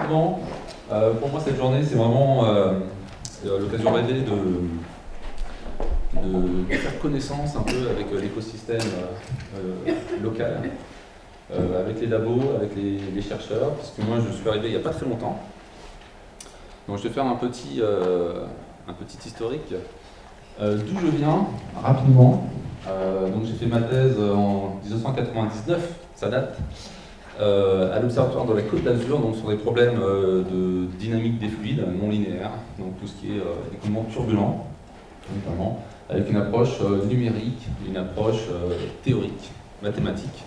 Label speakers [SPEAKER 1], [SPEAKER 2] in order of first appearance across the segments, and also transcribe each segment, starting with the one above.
[SPEAKER 1] rapidement, pour moi cette journée c'est vraiment l'occasion rêvée de faire connaissance un peu avec l'écosystème local, avec les labos, avec les chercheurs, parce que moi je suis arrivé il n'y a pas très longtemps. Donc je vais faire un petit historique d'où je viens, rapidement. Donc j'ai fait ma thèse en 1999, ça date, à l'Observatoire de la Côte d'Azur, donc sur des problèmes de dynamique des fluides non linéaires, donc tout ce qui est écoulement turbulent, notamment, avec une approche numérique, une approche théorique, mathématique.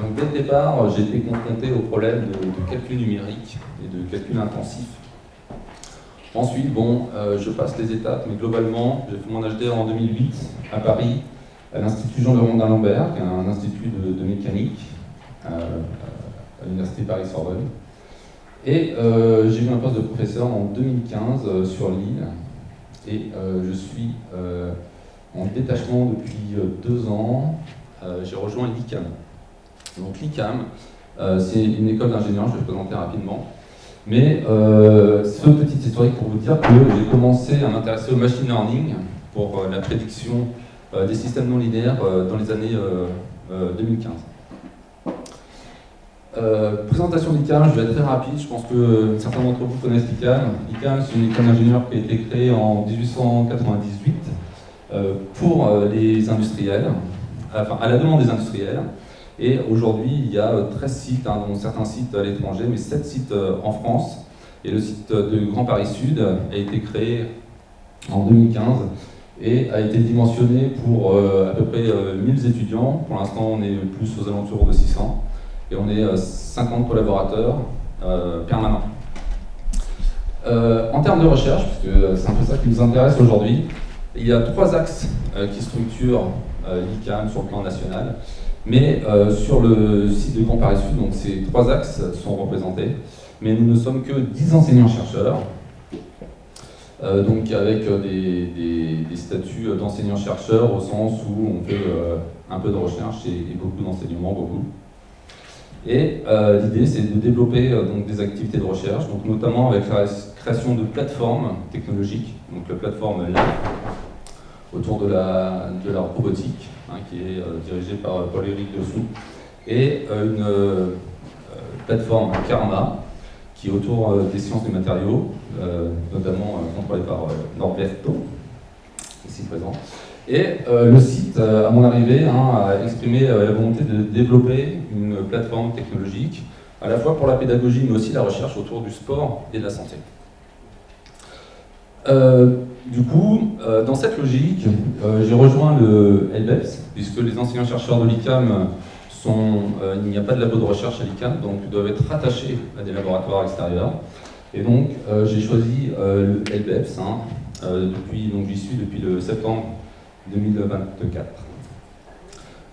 [SPEAKER 1] Donc dès le départ, j'ai été confronté au problème de calcul numérique et de calcul intensif. Ensuite, je passe les étapes, mais globalement, j'ai fait mon HDR en 2008 à Paris, à l'Institut Jean-Leron d'Alembert, qui est un institut de mécanique à l'Université Paris-Sorbonne. Et j'ai eu un poste de professeur en 2015 sur Lille. Et je suis en détachement depuis 2 ans. J'ai rejoint l'ICAM. Donc l'ICAM, c'est une école d'ingénieurs, je vais le présenter rapidement. Mais ce petit historique pour vous dire que j'ai commencé à m'intéresser au machine learning pour la prédiction des systèmes non linéaires dans les années 2015. Présentation d'ICAM, je vais être très rapide, je pense que certains d'entre vous connaissent l'ICAM. l'ICAM, c'est une école d'ingénieurs qui a été créée en 1898 pour les industriels, enfin à la demande des industriels. Et aujourd'hui, il y a 13 sites, dont certains sites à l'étranger, mais 7 sites en France. Et le site de Grand Paris Sud a été créé en 2015 et a été dimensionné pour à peu près 1000 étudiants. Pour l'instant, on est plus aux alentours de 600. Et on est 50 collaborateurs permanents. En termes de recherche, parce que c'est un peu ça qui nous intéresse aujourd'hui, il y a 3 axes qui structurent l'ICAM sur le plan national. Mais sur le site de Grand Paris Sud, donc ces 3 axes sont représentés. Mais nous ne sommes que 10 enseignants-chercheurs, donc avec des statuts d'enseignants-chercheurs au sens où on fait un peu de recherche et beaucoup d'enseignement, beaucoup. Et l'idée, c'est de développer donc, des activités de recherche, donc notamment avec la création de plateformes technologiques, donc la plateforme LAB, autour de la robotique, qui est dirigée par Paul-Éric Dessous, et une plateforme Karma, qui est autour des sciences des matériaux, notamment contrôlée par Norberto, ici présent. Et le site, à mon arrivée, a exprimé la volonté de développer une plateforme technologique, à la fois pour la pédagogie, mais aussi la recherche autour du sport et de la santé. Du coup, dans cette logique, j'ai rejoint le LBEPS, puisque les enseignants-chercheurs de l'ICAM il n'y a pas de labo de recherche à l'ICAM, donc ils doivent être rattachés à des laboratoires extérieurs. Et donc, j'ai choisi le LBEPS, donc j'y suis depuis le septembre 2024.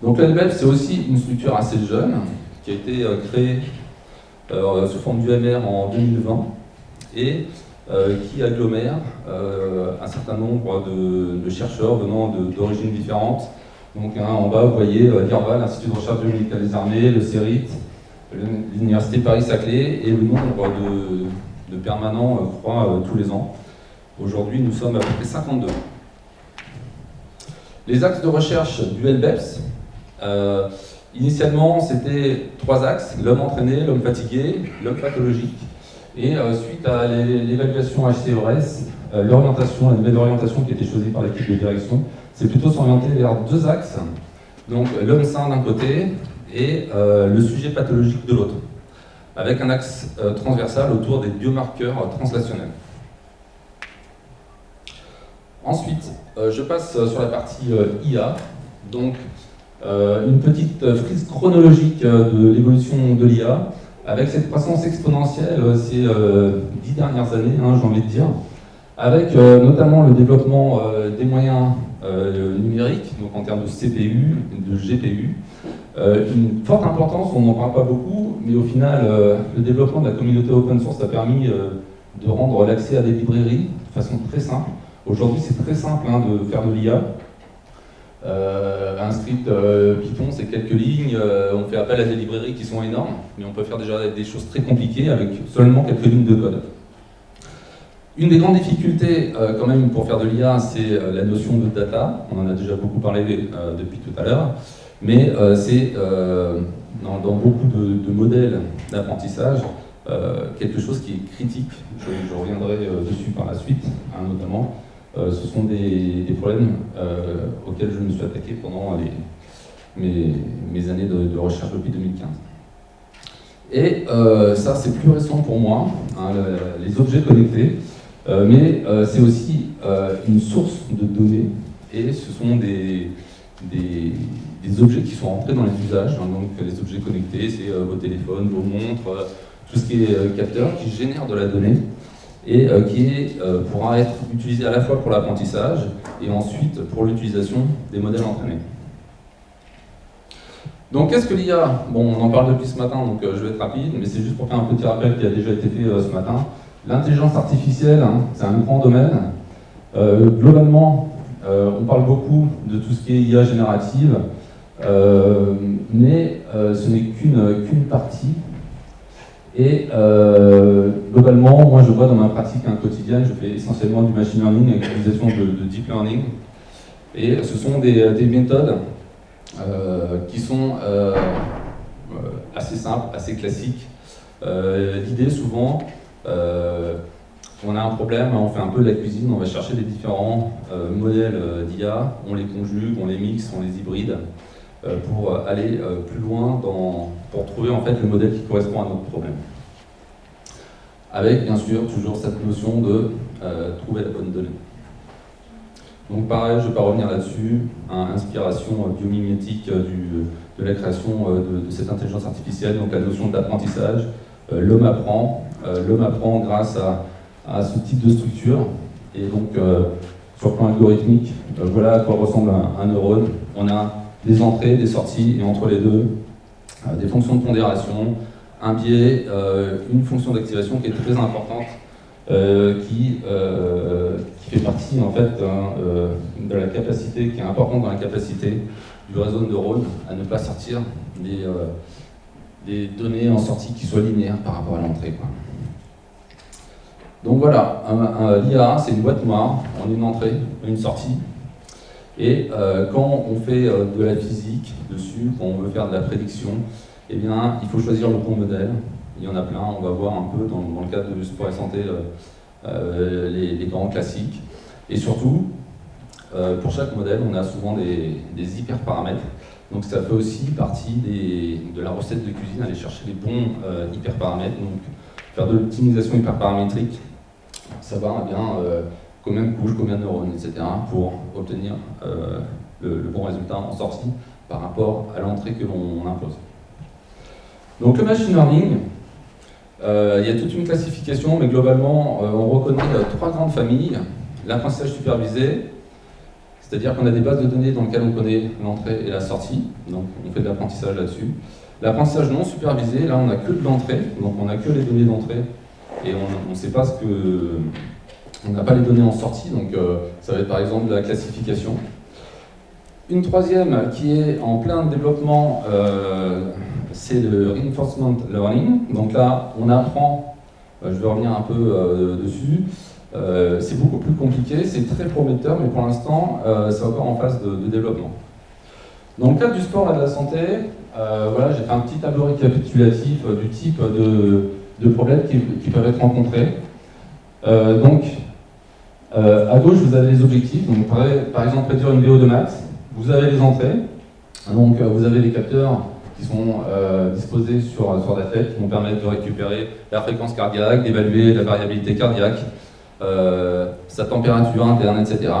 [SPEAKER 1] Donc le LBEPS, c'est aussi une structure assez jeune, qui a été créée sous forme d'UMR en 2020, et qui agglomère un certain nombre de chercheurs venant d'origines différentes. Donc en bas, vous voyez l'IRVA, l'Institut de recherche biomédicale des armées, le CERIT, l'Université Paris-Saclay, et le nombre de permanents croît tous les ans. Aujourd'hui, nous sommes à peu près 52. Les axes de recherche du LBEPS, initialement, c'était 3 axes, l'homme entraîné, l'homme fatigué, l'homme pathologique. Et suite à l'évaluation HCERS, la nouvelle orientation qui a été choisie par l'équipe de direction, c'est plutôt s'orienter vers 2 axes, donc l'homme sain d'un côté et le sujet pathologique de l'autre, avec un axe transversal autour des biomarqueurs translationnels. Ensuite, je passe sur la partie IA, donc une petite frise chronologique de l'évolution de l'IA, avec cette croissance exponentielle ces 10 dernières années, j'ai envie de dire, avec notamment le développement des moyens numériques, donc en termes de CPU, de GPU, une forte importance, on n'en parle pas beaucoup, mais au final, le développement de la communauté open source a permis de rendre l'accès à des librairies de façon très simple. Aujourd'hui, c'est très simple de faire de l'IA. Un script Python, c'est quelques lignes, on fait appel à des librairies qui sont énormes, mais on peut faire déjà des choses très compliquées avec seulement quelques lignes de code. Une des grandes difficultés quand même pour faire de l'IA, c'est la notion de data. On en a déjà beaucoup parlé depuis tout à l'heure, mais c'est dans beaucoup de modèles d'apprentissage quelque chose qui est critique. Je reviendrai dessus par la suite, hein, notamment. Ce sont des problèmes auxquels je me suis attaqué pendant mes années de recherche depuis 2015. Et ça, c'est plus récent pour moi, hein, les objets connectés, mais c'est aussi une source de données, et ce sont des objets qui sont rentrés dans les usages, hein, donc les objets connectés, c'est vos téléphones, vos montres, tout ce qui est capteur, qui génère de la donnée, et qui pourra être utilisé à la fois pour l'apprentissage et ensuite pour l'utilisation des modèles entraînés. Donc qu'est-ce que l'IA? Bon, on en parle depuis ce matin, donc je vais être rapide, mais c'est juste pour faire un petit rappel qui a déjà été fait ce matin. L'intelligence artificielle, hein, c'est un grand domaine. Globalement, on parle beaucoup de tout ce qui est IA générative, mais ce n'est qu'une partie. Et globalement, moi je vois dans ma pratique quotidienne, je fais essentiellement du machine learning avec l'utilisation de deep learning. Et ce sont des méthodes qui sont assez simples, assez classiques. L'idée souvent, on a un problème, on fait un peu de la cuisine, on va chercher des différents modèles d'IA, on les conjugue, on les mixe, on les hybride pour aller plus loin pour trouver en fait le modèle qui correspond à notre problème. Avec bien sûr toujours cette notion de trouver la bonne donnée. Donc pareil, je ne vais pas revenir là-dessus, hein, inspiration biomimétique de la création de cette intelligence artificielle, donc la notion d'apprentissage. L'homme apprend grâce à ce type de structure, et donc sur le plan algorithmique, voilà à quoi ressemble un neurone. On a des entrées, des sorties, et entre les deux, des fonctions de pondération, un biais, une fonction d'activation qui est très importante, qui fait partie en fait de la capacité, qui est importante dans la capacité du réseau de neurones à ne pas sortir des données en sortie qui soient linéaires par rapport à l'entrée. Donc voilà, l'IA c'est une boîte noire, on a une entrée, une sortie, et quand on fait de la physique dessus, quand on veut faire de la prédiction, eh bien il faut choisir le bon modèle. Il y en a plein, on va voir un peu dans le cadre de sport et santé les grands classiques. Et surtout, pour chaque modèle, on a souvent des hyperparamètres. Donc ça fait aussi partie de la recette de cuisine, aller chercher les bons hyperparamètres. Donc faire de l'optimisation hyperparamétrique, savoir bien combien de couches, combien de neurones, etc. pour obtenir le bon résultat en sortie par rapport à l'entrée que l'on impose. Donc le machine learning, il y a toute une classification, mais globalement, on reconnaît trois grandes familles. L'apprentissage supervisé, c'est-à-dire qu'on a des bases de données dans lesquelles on connaît l'entrée et la sortie, donc on fait de l'apprentissage là-dessus. L'apprentissage non supervisé, là on n'a que de l'entrée, donc on n'a que les données d'entrée, et on ne sait pas on n'a pas les données en sortie, donc ça va être par exemple de la classification. Une troisième qui est en plein développement, c'est le reinforcement learning. Donc là, on apprend, je vais revenir un peu dessus, c'est beaucoup plus compliqué, c'est très prometteur, mais pour l'instant, c'est encore en phase de développement. Dans le cadre du sport et de la santé, voilà, j'ai fait un petit tableau récapitulatif du type de problèmes qui peuvent être rencontrés. Donc, à gauche, vous avez les objectifs, donc par exemple réduire une VO de max. Vous avez les entrées, donc vous avez les capteurs qui sont disposés sur la tête, qui vont permettre de récupérer la fréquence cardiaque, d'évaluer la variabilité cardiaque, sa température interne, etc.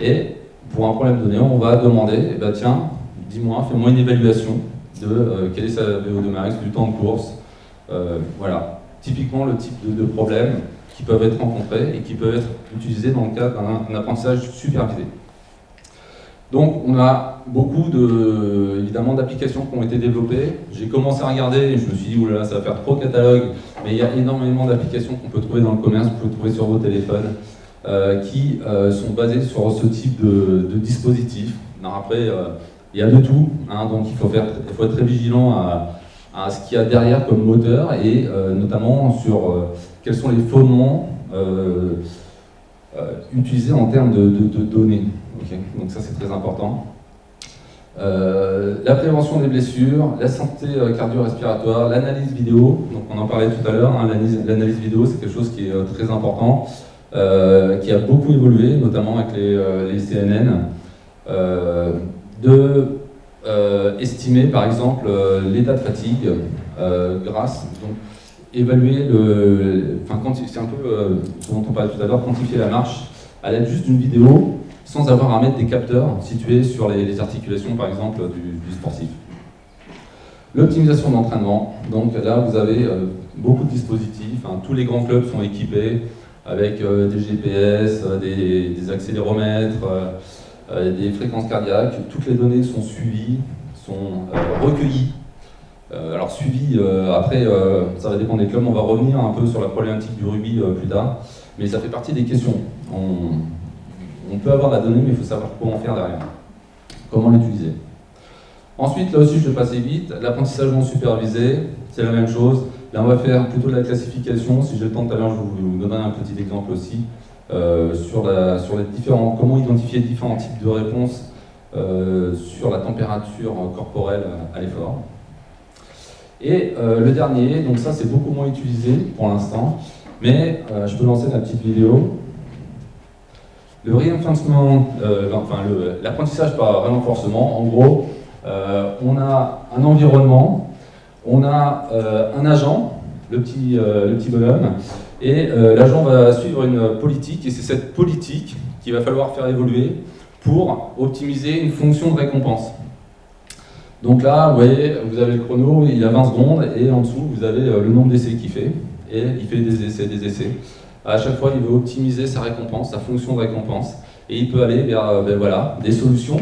[SPEAKER 1] Et pour un problème donné, on va demander, eh ben, tiens, dis-moi, fais-moi une évaluation de quelle est sa VO2 max, du temps de course. Voilà, typiquement le type de problèmes qui peuvent être rencontrés et qui peuvent être utilisés dans le cadre d'un apprentissage supervisé. Donc on a beaucoup évidemment d'applications qui ont été développées. J'ai commencé à regarder et je me suis dit, oulala, ça va faire trop catalogue, mais il y a énormément d'applications qu'on peut trouver dans le commerce, que vous pouvez trouver sur vos téléphones, qui sont basées sur ce type de dispositif. Non, après, il y a de tout, hein, donc il faut être très vigilant à ce qu'il y a derrière comme moteur et notamment sur quels sont les fondements utilisés en termes de données. Okay, donc ça c'est très important. La prévention des blessures, la santé cardio-respiratoire, l'analyse vidéo, donc on en parlait tout à l'heure, hein, l'analyse vidéo c'est quelque chose qui est très important, qui a beaucoup évolué, notamment avec les CNN, estimer par exemple l'état de fatigue grâce, donc évaluer c'est un peu ce dont on parlait tout à l'heure, quantifier la marche à l'aide juste d'une vidéo, sans avoir à mettre des capteurs situés sur les articulations, par exemple, du sportif. L'optimisation d'entraînement, donc là vous avez beaucoup de dispositifs, hein, tous les grands clubs sont équipés avec des GPS, des accéléromètres, des fréquences cardiaques, toutes les données sont suivies, sont recueillies. Alors suivies, après ça va dépendre des clubs, on va revenir un peu sur la problématique du rugby plus tard, mais ça fait partie des questions. On peut avoir la donnée, mais il faut savoir comment faire derrière, comment l'utiliser. Ensuite, là aussi je vais passer vite, l'apprentissage non supervisé, c'est la même chose. Là on va faire plutôt de la classification, si j'ai le temps tout à l'heure je vais vous donner un petit exemple aussi sur les différents, comment identifier différents types de réponses sur la température corporelle à l'effort. Et le dernier, donc ça c'est beaucoup moins utilisé pour l'instant, mais je peux lancer la petite vidéo. Le reinforcement, l'apprentissage par renforcement, en gros, on a un environnement, on a un agent, le petit bonhomme, et l'agent va suivre une politique, et c'est cette politique qu'il va falloir faire évoluer pour optimiser une fonction de récompense. Donc là, vous voyez, vous avez le chrono, il a 20 secondes, et en dessous, vous avez le nombre d'essais qu'il fait, et il fait des essais. À chaque fois, il veut optimiser sa récompense, sa fonction de récompense, et il peut aller vers des solutions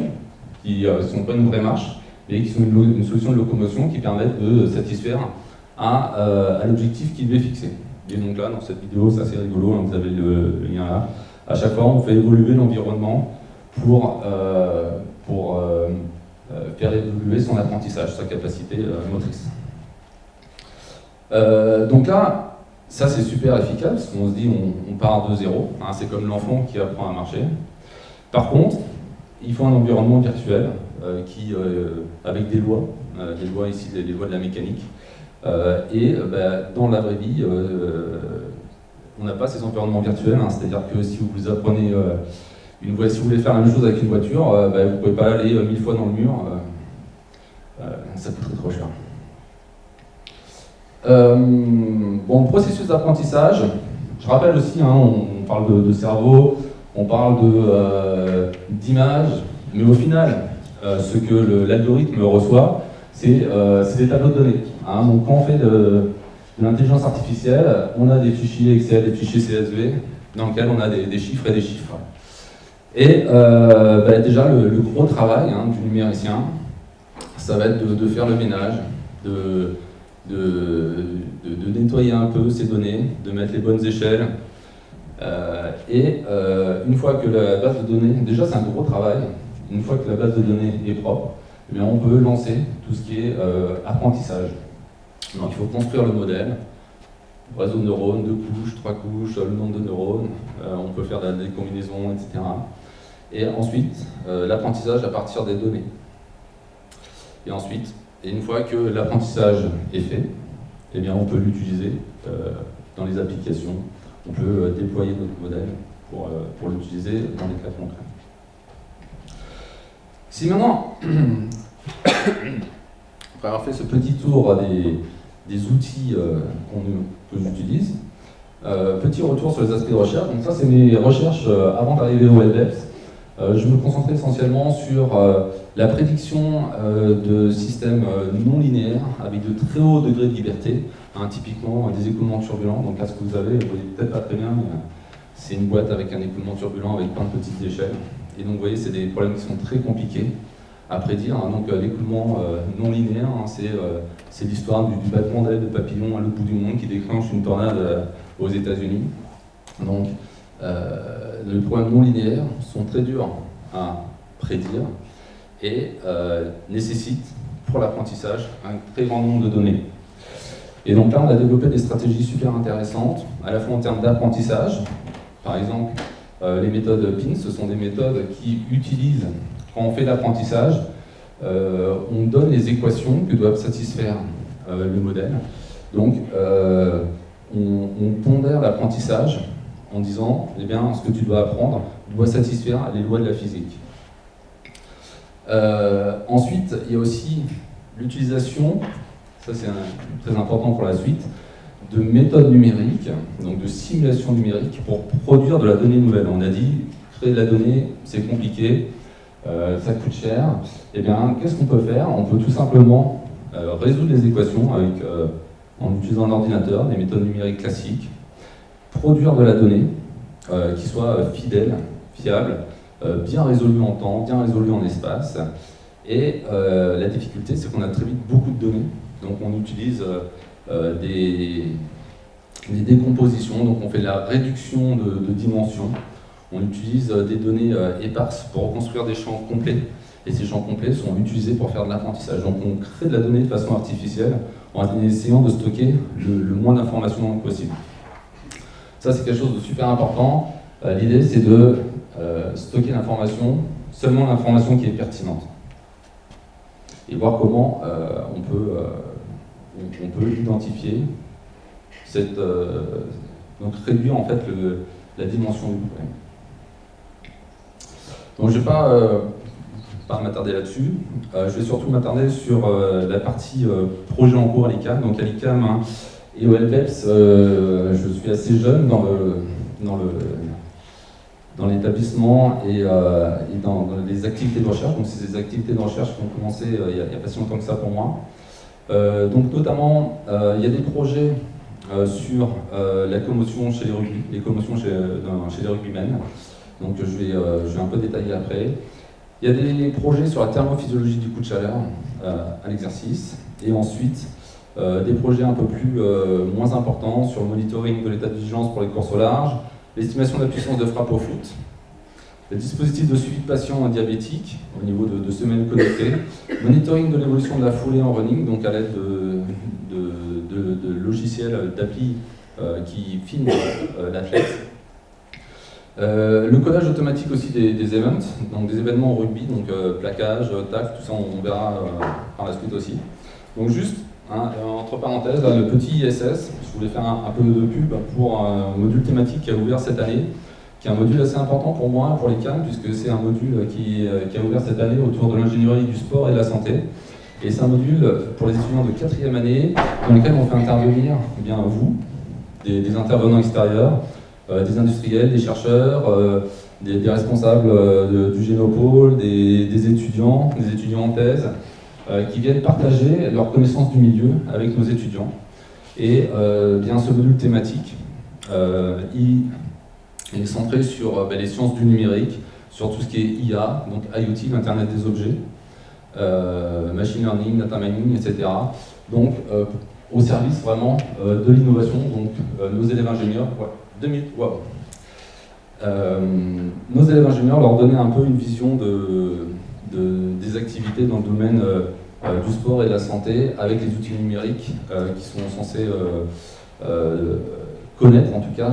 [SPEAKER 1] qui ne sont pas une vraie marche, mais qui sont une solution de locomotion qui permettent de satisfaire à l'objectif qu'il veut fixer. Et donc là, dans cette vidéo, c'est assez rigolo, hein, vous avez le lien là. À chaque fois, on fait évoluer l'environnement pour faire évoluer son apprentissage, sa capacité motrice. Donc là, ça c'est super efficace, parce qu'on se dit on part de zéro, hein, c'est comme l'enfant qui apprend à marcher. Par contre, il faut un environnement virtuel avec des lois ici, les lois de la mécanique. Dans la vraie vie, on n'a pas ces environnements virtuels, hein, c'est-à-dire que si vous apprenez si vous voulez faire la même chose avec une voiture, vous ne pouvez pas aller 1000 fois dans le mur, ça coûterait trop cher. Processus d'apprentissage, je rappelle aussi, hein, on parle de cerveau, on parle d'image, mais au final, ce que l'algorithme reçoit, c'est des tableaux de données. Hein. Donc quand on fait de l'intelligence artificielle, on a des fichiers Excel, des fichiers CSV, dans lesquels on a des chiffres et des chiffres. Et déjà, le gros travail du numéricien, ça va être de faire le ménage, de nettoyer un peu ces données, de mettre les bonnes échelles. Une fois que la base de données, déjà c'est un gros travail, une fois que la base de données est propre, eh bien, on peut lancer tout ce qui est apprentissage. Donc il faut construire le modèle, réseau de neurones, 2 couches, 3 couches, le nombre de neurones, on peut faire des combinaisons, etc. Et ensuite, l'apprentissage à partir des données. Et ensuite, une fois que l'apprentissage est fait, eh bien, on peut l'utiliser dans les applications. On peut déployer notre modèle pour l'utiliser dans des cas concrets. Si maintenant, après avoir fait ce petit tour des outils que j'utilise, petit retour sur les aspects de recherche. Donc ça, c'est mes recherches avant d'arriver au LDEPS. Je me concentrais essentiellement sur la prédiction de systèmes non linéaires avec de très hauts degrés de liberté, typiquement des écoulements turbulents. Donc là, ce que vous avez, vous voyez peut-être pas très bien, mais c'est une boîte avec un écoulement turbulent avec plein de petites échelles. Et donc vous voyez, c'est des problèmes qui sont très compliqués à prédire. Donc l'écoulement non linéaire, c'est l'histoire du battement d'ailes de papillon à l'autre bout du monde qui déclenche une tornade aux États-Unis. Donc les problèmes non linéaires sont très durs à prédire. et nécessite pour l'apprentissage un très grand nombre de données. Et donc là, on a développé des stratégies super intéressantes, à la fois en termes d'apprentissage. Par exemple, les méthodes PIN, ce sont des méthodes qui utilisent, quand on fait l'apprentissage, on donne les équations que doivent satisfaire le modèle. Donc, on pondère l'apprentissage en disant, eh bien, ce que tu dois apprendre doit satisfaire les lois de la physique. Ensuite, il y a aussi l'utilisation, ça c'est très important pour la suite, de méthodes numériques, donc de simulation numérique pour produire de la donnée nouvelle. On a dit, créer de la donnée, c'est compliqué, ça coûte cher. Eh bien, qu'est-ce qu'on peut faire? On peut tout simplement résoudre les équations en utilisant un ordinateur, des méthodes numériques classiques, produire de la donnée qui soit fidèle, fiable, bien résolue en temps, bien résolue en espace. Et la difficulté, c'est qu'on a très vite beaucoup de données. Donc on utilise des décompositions, donc on fait de la réduction de dimensions. On utilise des données éparses pour reconstruire des champs complets. Et ces champs complets sont utilisés pour faire de l'apprentissage. Donc on crée de la donnée de façon artificielle en essayant de stocker le moins d'informations possible. Ça, c'est quelque chose de super important. L'idée, c'est de stocker l'information, seulement l'information qui est pertinente. Et voir comment on peut identifier donc réduire en fait la dimension du problème. Donc je ne vais pas m'attarder là-dessus. Je vais surtout m'attarder sur la partie projet en cours à l'ICAM. Donc à l'ICAM et au LPEPS, je suis assez jeune dans l'établissement et dans les activités de recherche. Donc c'est des activités de recherche qui ont commencé il n'y a pas si longtemps que ça pour moi. Donc notamment, il y a des projets sur la commotion chez les commotions chez les rugbymen. Donc je vais un peu détailler après. Il y a des projets sur la thermophysiologie du coup de chaleur à l'exercice. Et ensuite, des projets un peu moins importants sur le monitoring de l'état de vigilance pour les courses au large, l'estimation de la puissance de frappe au foot, le dispositif de suivi de patients diabétiques au niveau de semaines connectées, monitoring de l'évolution de la foulée en running, donc à l'aide de logiciels, d'applis qui filment l'athlète. Le codage automatique aussi des events, donc des événements au rugby, donc plaquage, tac, tout ça on verra par la suite aussi. Donc juste, entre parenthèses, là, le petit ISS, je voulais faire un peu de pub pour un module thématique qui a ouvert cette année, qui est un module assez important pour moi, pour les CAM, puisque c'est un module qui a ouvert cette année autour de l'ingénierie du sport et de la santé. Et c'est un module pour les étudiants de 4e année, dans lequel on fait intervenir vous, des intervenants extérieurs, des industriels, des chercheurs, des responsables du Génopôle, des étudiants en thèse, qui viennent partager leur connaissance du milieu avec nos étudiants. Et ce module thématique, il est centré sur les sciences du numérique, sur tout ce qui est IA, donc IoT, l'Internet des objets, machine learning, data mining, etc. Donc au service vraiment de l'innovation, donc nos élèves ingénieurs, nos élèves ingénieurs leur donner un peu une vision des activités dans le domaine du sport et de la santé avec les outils numériques qui sont censés connaître en tout cas,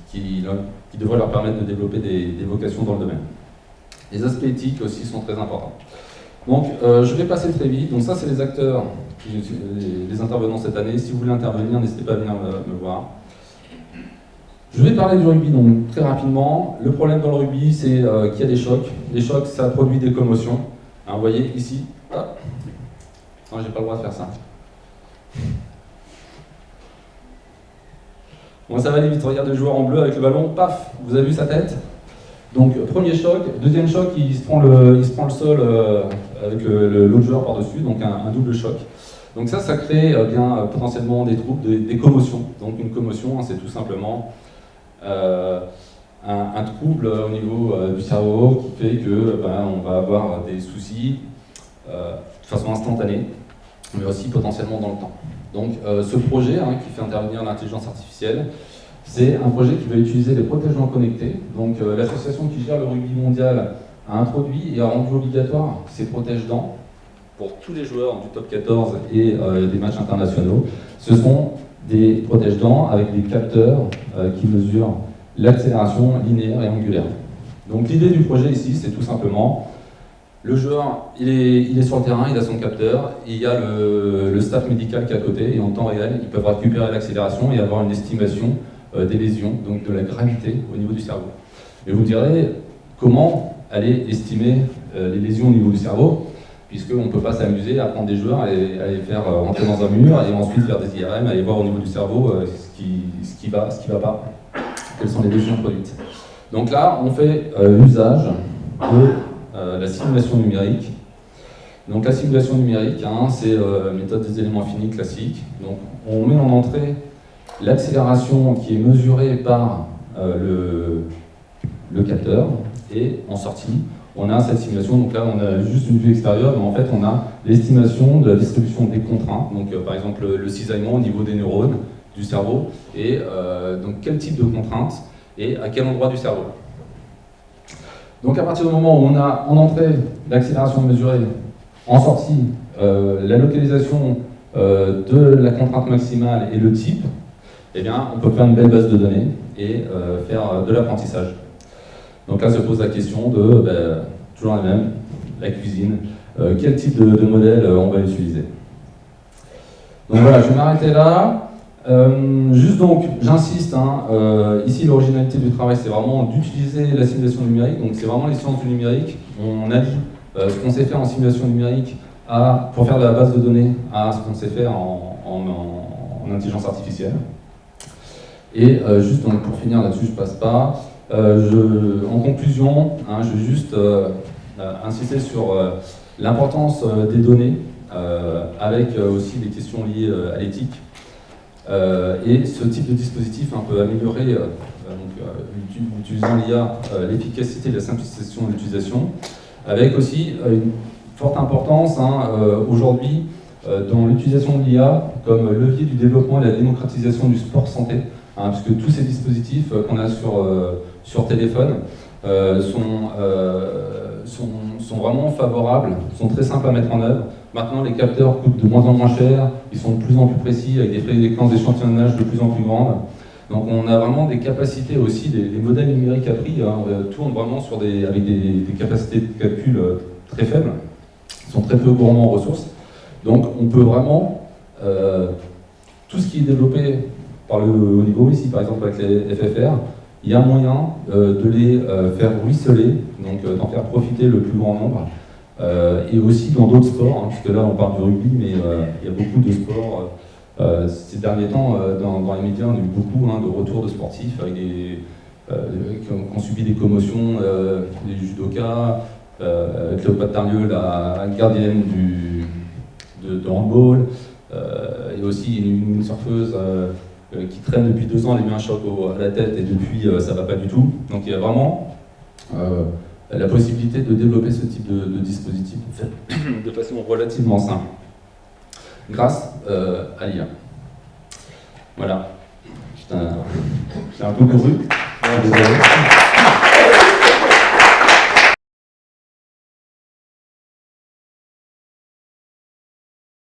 [SPEAKER 1] qui devraient leur permettre de développer des vocations dans le domaine. Les aspects éthiques aussi sont très importants. Donc je vais passer très vite. Donc ça c'est les acteurs, les intervenants cette année. Si vous voulez intervenir, n'hésitez pas à venir me voir. Je vais parler du rugby donc très rapidement. Le problème dans le rugby, c'est qu'il y a des chocs. Les chocs, ça produit des commotions. Vous voyez ici, hop. Non, j'ai pas le droit de faire ça. Bon, ça va aller vite. Regardez le joueur en bleu avec le ballon, paf, vous avez vu sa tête? Donc premier choc, deuxième choc, il se prend le sol avec l'autre joueur par-dessus, donc un double choc. Donc ça crée potentiellement des troubles, des commotions. Donc une commotion, c'est tout simplement un trouble au niveau du cerveau qui fait que on va avoir des soucis de façon instantanée, mais aussi potentiellement dans le temps. Donc ce projet qui fait intervenir l'intelligence artificielle, c'est un projet qui va utiliser des protègements connectés. Donc l'association qui gère le rugby mondial a introduit et a rendu obligatoire ces protège-dents pour tous les joueurs du top 14 et des matchs internationaux. Ce sont des protège-dents avec des capteurs qui mesurent l'accélération linéaire et angulaire. Donc l'idée du projet ici, c'est tout simplement, le joueur, il est sur le terrain, il a son capteur, il y a le staff médical qui est à côté, et en temps réel, ils peuvent récupérer l'accélération et avoir une estimation des lésions, donc de la gravité au niveau du cerveau. Et vous me direz, comment aller estimer les lésions au niveau du cerveau, puisqu'on ne peut pas s'amuser à prendre des joueurs et à les faire rentrer dans un mur, et ensuite faire des IRM, aller voir au niveau du cerveau ce qui va pas, quelles sont les lésions produites. Donc là, on fait usage de la simulation numérique. Donc la simulation numérique, c'est la méthode des éléments finis classique. Donc on met en entrée l'accélération qui est mesurée par le capteur, et en sortie, on a cette simulation. Donc là, on a juste une vue extérieure, mais en fait, on a l'estimation de la distribution des contraintes. Donc par exemple, le cisaillement au niveau des neurones du cerveau, et donc quel type de contraintes et à quel endroit du cerveau. Donc à partir du moment où on a en entrée l'accélération mesurée, en sortie la localisation de la contrainte maximale et le type, eh bien, on peut faire une belle base de données et faire de l'apprentissage. Donc là se pose la question de, toujours la même, la cuisine, quel type de modèle on va utiliser. Donc voilà, je vais m'arrêter là. Juste donc, j'insiste, ici l'originalité du travail, c'est vraiment d'utiliser la simulation numérique, donc c'est vraiment les sciences du numérique. On allie ce qu'on sait faire en simulation numérique pour faire de la base de données à ce qu'on sait faire en intelligence artificielle. Et juste donc, pour finir là-dessus, je passe pas. En conclusion, je vais juste insister sur l'importance des données, avec aussi des questions liées à l'éthique. Et ce type de dispositif peut améliorer, en utilisant l'IA, l'efficacité et la simplification de l'utilisation, avec aussi une forte importance aujourd'hui dans l'utilisation de l'IA comme levier du développement et de la démocratisation du sport santé, puisque tous ces dispositifs qu'on a sur téléphone sont vraiment favorables, sont très simples à mettre en œuvre. Maintenant, les capteurs coûtent de moins en moins cher, ils sont de plus en plus précis, avec des fréquences d'échantillonnage de plus en plus grandes. Donc on a vraiment des capacités aussi, les modèles numériques appris tournent vraiment avec des capacités de calcul très faibles, sont très peu gourmands en ressources. Donc on peut vraiment, tout ce qui est développé par le haut niveau, ici par exemple avec les FFR, il y a moyen de les faire ruisseler, donc d'en faire profiter le plus grand nombre. Et aussi dans d'autres sports, puisque là on parle du rugby, mais il y a beaucoup de sports. Ces derniers temps, dans les médias, on a eu beaucoup de retours de sportifs avec qui ont subi des commotions, des judokas, Cléopâtre Tarlieu, la gardienne de handball, et aussi une surfeuse qui traîne depuis 2 ans, elle a eu un choc à la tête et depuis ça va pas du tout. Donc il y a vraiment la possibilité de développer ce type de dispositif de façon relativement simple, grâce à l'IA. Voilà. J'étais un peu couru. Désolé.